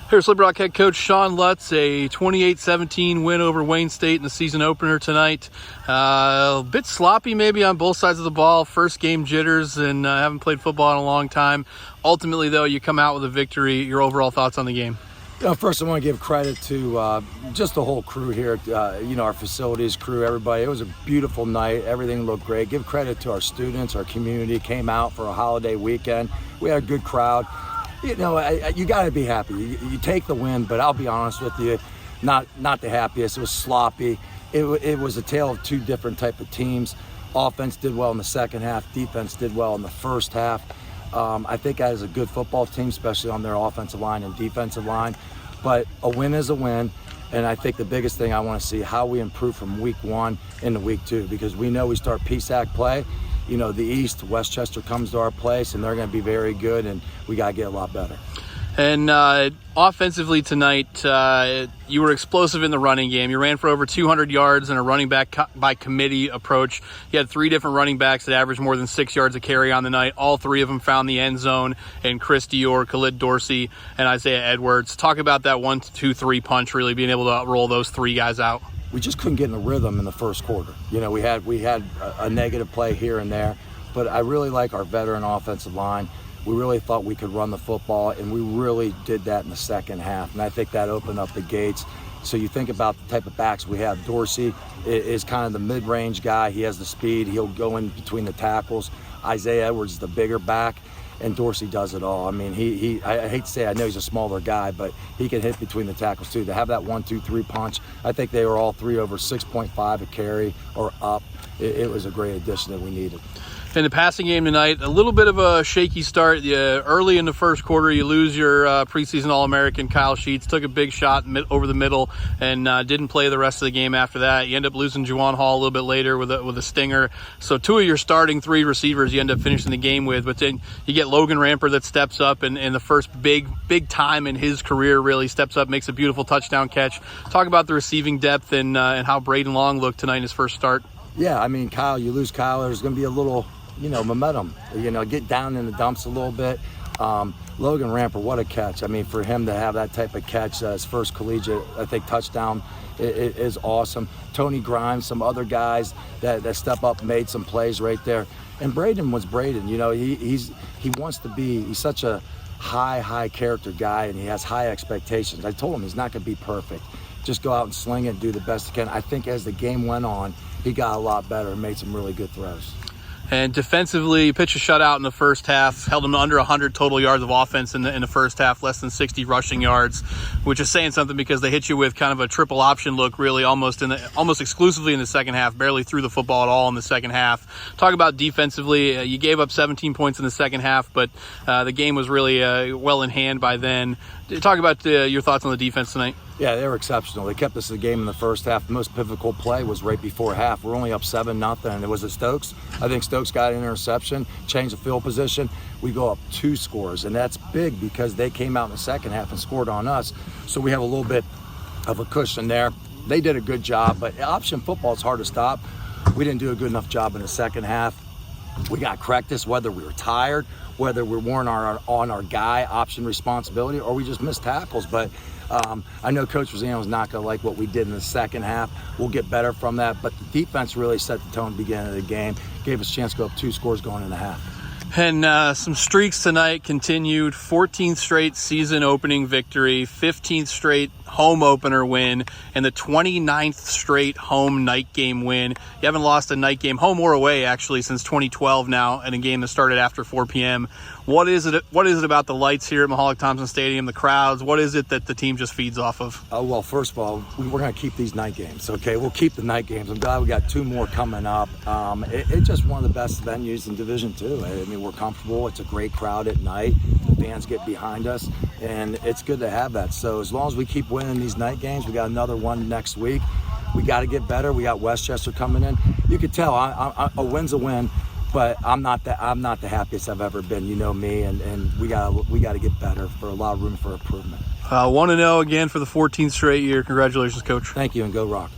Here's Slippery Rock head coach Shawn Lutz, a 28-17 win over Wayne State in the season opener tonight. A bit sloppy maybe on both sides of the ball. First game jitters and haven't played football in a long time. Ultimately, though, you come out with a victory. Your overall thoughts on the game? First, I want to give credit to just the whole crew here, our facilities crew, everybody. It was a beautiful night. Everything looked great. Give credit to our students, our community came out for a holiday weekend. We had a good crowd. You got to be happy. You take the win, but I'll be honest with you, not the happiest. It was sloppy. It was a tale of two different type of teams. Offense did well in the second half. Defense did well in the first half. I think that is a good football team, especially on their offensive line and defensive line. But a win is a win, and I think the biggest thing I want to see how we improve from week 1 into week 2, because we know we start PSAC play. The East, Westchester comes to our place, and they're going to be very good, and we got to get a lot better. And offensively tonight, you were explosive in the running game. You ran for over 200 yards in a running back by committee approach. You had 3 different running backs that averaged more than 6 yards a carry on the night. All 3 of them found the end zone, and Chris Dior, Khalid Dorsey, and Isaiah Edwards. Talk about that 1-2-3 punch, really being able to roll those 3 guys out. We just couldn't get in the rhythm in the first quarter. We had a negative play here and there, but I really like our veteran offensive line. We really thought we could run the football, and we really did that in the second half, and I think that opened up the gates. So you think about the type of backs we have. Dorsey is kind of the mid-range guy. He has the speed. He'll go in between the tackles. Isaiah Edwards is the bigger back, and Dorsey does it all. I mean, I hate to say, I know he's a smaller guy, but he can hit between the tackles too. To have that 1-2-3 punch, I think they were all 3 over 6.5 a carry or up. It was a great addition that we needed. In the passing game tonight, a little bit of a shaky start. Early in the first quarter, you lose your preseason All-American Kyle Sheets, took a big shot over the middle, and didn't play the rest of the game after that. You end up losing Juwan Hall a little bit later with a stinger. So 2 of your starting 3 receivers you end up finishing the game with, but then you get Logan Ramper that steps up, and the first big time in his career really steps up, makes a beautiful touchdown catch. Talk about the receiving depth and how Braden Long looked tonight in his first start. Yeah, I mean, Kyle, you lose Kyle, there's going to be a little momentum, get down in the dumps a little bit. Logan Ramper, what a catch. I mean, for him to have that type of catch, his first collegiate, I think, touchdown is awesome. Tony Grimes, some other guys that step up, made some plays right there. And Braden was Braden. He wants to be, he's such a high character guy, and he has high expectations. I told him he's not going to be perfect. Just go out and sling it and do the best he can. I think as the game went on, he got a lot better and made some really good throws. And defensively, you pitched a shutout in the first half, held them under 100 total yards of offense in the first half, less than 60 rushing yards, which is saying something because they hit you with kind of a triple option look, really almost exclusively in the second half, barely threw the football at all in the second half. Talk about defensively, you gave up 17 points in the second half, but the game was really well in hand by then. Talk about your thoughts on the defense tonight. Yeah, they were exceptional. They kept us in the game in the first half. The most pivotal play was right before half. We're only up 7-0, and it was at Stokes. I think Stokes got an interception, changed the field position. We go up 2 scores, and that's big because they came out in the second half and scored on us. So we have a little bit of a cushion there. They did a good job, but option football is hard to stop. We didn't do a good enough job in the second half. We got practice, whether we were tired, whether we weren't on our guy option responsibility, or we just missed tackles. But I know Coach Rosano was not going to like what we did in the second half. We'll get better from that. But the defense really set the tone at the beginning of the game, gave us a chance to go up 2 scores going in the half. And some streaks tonight continued. 14th straight season opening victory, 15th straight home opener win, and the 29th straight home night game win. You haven't lost a night game, home or away, actually, since 2012 now, in a game that started after 4 p.m. What is it about the lights here at Mahalik-Thompson Stadium, the crowds? What is it that the team just feeds off of? Well, first of all, we're going to keep these night games, okay? We'll keep the night games. I'm glad we got 2 more coming up. It's just one of the best venues in Division II. I mean, we're comfortable. It's a great crowd at night. The fans get behind us, and it's good to have that. So as long as we keep winning these night games, we got another one next week. We got to get better. We got Westchester coming in. You could tell a win's a win. But I'm not the happiest I've ever been. You know me, and we gotta get better. For a lot of room for improvement. 1-0 again for the 14th straight year. Congratulations, Coach. Thank you, and go Rock.